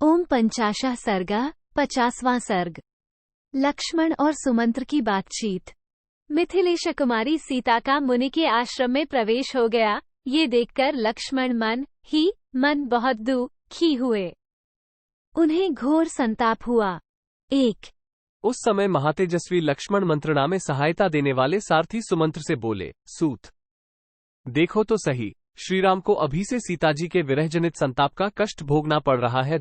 ओम पंचाशः सर्गः 50वां सर्ग। लक्ष्मण और सुमंत्र की बातचीत। मिथिलेश कुमारी सीता का मुनि के आश्रम में प्रवेश हो गया। ये देखकर लक्ष्मण मन बहुत दुखी हुए। उन्हें घोर संताप हुआ। उस समय महातेजस्वी लक्ष्मण मंत्रणा में सहायता देने वाले सारथी सुमंत्र से बोले, सूत, देखो तो सही, श्रीराम को अभी से सीताजी के विरहजनित संताप का कष्ट भोगना पड़ रहा है।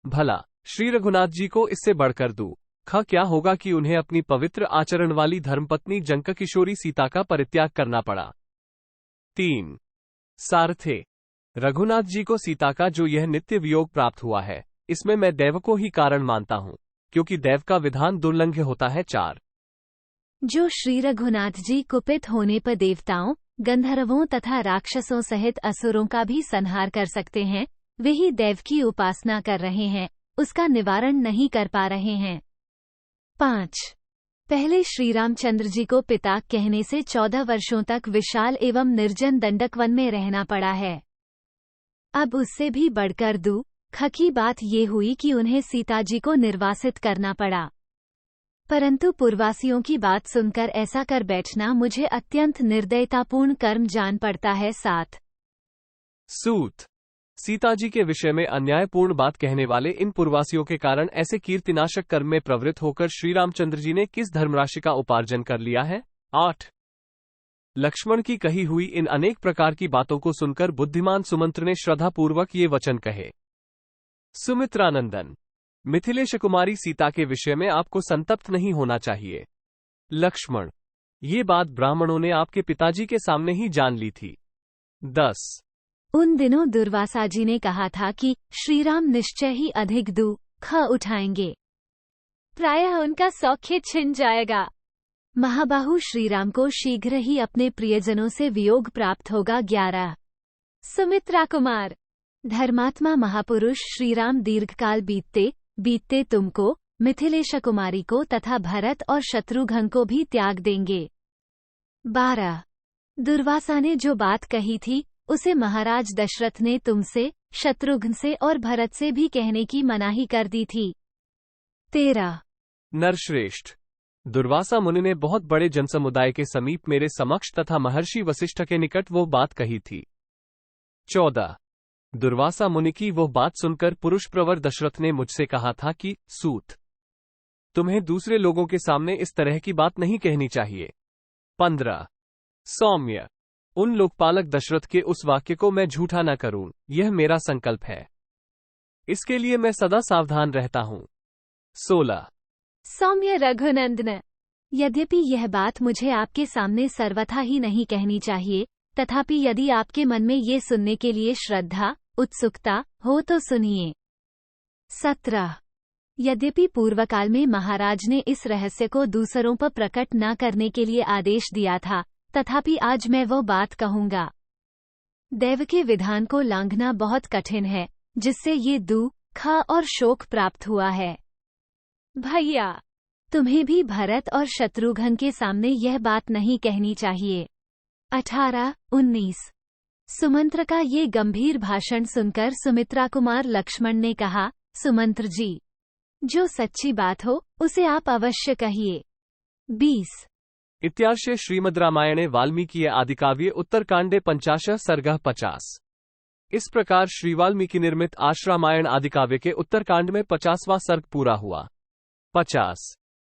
भला श्री रघुनाथ जी को इससे बढ़कर क्या होगा कि उन्हें अपनी पवित्र आचरण वाली धर्मपत्नी जंक किशोरी सीता का परित्याग करना पड़ा। 3 सारथे, रघुनाथ जी को सीता का जो यह नित्य वियोग प्राप्त हुआ है, इसमें मैं दैव को ही कारण मानता हूं, क्योंकि दैव का विधान दुर्लंघ्य होता है। 4 जो श्री रघुनाथ जी कुपित होने पर देवताओं, गंधर्वों तथा राक्षसों सहित असुरों का भी संहार कर सकते हैं, वे ही दैव की उपासना कर रहे हैं, उसका निवारण नहीं कर पा रहे हैं। 5 पहले श्री रामचंद्र जी को पिता कहने से 14 वर्षों तक विशाल एवं निर्जन दंडकवन में रहना पड़ा है। अब उससे भी बढ़कर दुख की बात ये हुई कि उन्हें सीता जी को निर्वासित करना पड़ा। परंतु पूर्ववासियों की बात सुनकर ऐसा कर बैठना मुझे अत्यंत निर्दयतापूर्ण कर्म जान पड़ता है। 7 सूत, सीता जी के विषय में अन्यायपूर्ण बात कहने वाले इन पूर्ववासियों के कारण ऐसे कीर्तिनाशक कर्म में प्रवृत्त होकर श्री रामचंद्र जी ने किस धर्मराशि का उपार्जन कर लिया है। 8 लक्ष्मण की कही हुई इन अनेक प्रकार की बातों को सुनकर बुद्धिमान सुमंत्र ने श्रद्धापूर्वक ये वचन कहे। सुमित्रानंदन, मिथिलेश कुमारी सीता के विषय में आपको संतप्त नहीं होना चाहिए। लक्ष्मण, ये बात ब्राह्मणों ने आपके पिताजी के सामने ही जान ली थी। 10 उन दिनों दुर्वासा जी ने कहा था कि श्रीराम निश्चय ही अधिक दुख उठाएंगे, प्रायः उनका सौख्य छिन जाएगा। महाबाहु श्रीराम को शीघ्र ही अपने प्रियजनों से वियोग प्राप्त होगा। 11 सुमित्रा कुमार, धर्मात्मा महापुरुष श्रीराम दीर्घकाल बीतते तुमको, मिथिलेश कुमारी को तथा भरत और शत्रुघ्न को भी त्याग देंगे। 12 दुर्वासा ने जो बात कही थी उसे महाराज दशरथ ने तुमसे, शत्रुघ्न से और भरत से भी कहने की मनाही कर दी थी। 13 नरश्रेष्ठ, दुर्वासा मुनि ने बहुत बड़े जनसमुदाय के समीप मेरे समक्ष तथा महर्षि वशिष्ठ के निकट वो बात कही थी। 14 दुर्वासा मुनि की वो बात सुनकर पुरुष प्रवर दशरथ ने मुझसे कहा था कि सूत, तुम्हें दूसरे लोगों के सामने इस तरह की बात नहीं कहनी चाहिए। 15 सौम्य, उन लोकपालक दशरथ के उस वाक्य को मैं झूठा न करूं, यह मेरा संकल्प है, इसके लिए मैं सदा सावधान रहता हूं। 16 सौम्य रघुनंदन, यद्यपि यह बात मुझे आपके सामने सर्वथा ही नहीं कहनी चाहिए, तथापि यदि आपके मन में ये सुनने के लिए श्रद्धा उत्सुकता हो तो सुनिए। 17 यद्यपि पूर्वकाल में महाराज ने इस रहस्य को दूसरों पर प्रकट न करने के लिए आदेश दिया था, तथापि आज मैं वो बात कहूंगा। दैव के विधान को लांघना बहुत कठिन है, जिससे ये दुख और शोक प्राप्त हुआ है। भैया, तुम्हें भी भरत और शत्रुघ्न के सामने यह बात नहीं कहनी चाहिए। 18-19 सुमंत्र का ये गंभीर भाषण सुनकर सुमित्रा कुमार लक्ष्मण ने कहा, सुमंत्र जी, जो सच्ची बात हो उसे आप अवश्य कहिए। 20 इत्यार्षे श्रीमद् रामायणे वाल्मीकि आदिकाव्ये उत्तरकांडे 50 सर्गः 50। इस प्रकार श्री वाल्मीकि निर्मित आश्रामायण आदिकाव्य के उत्तरकांड में 50वां सर्ग पूरा हुआ। 50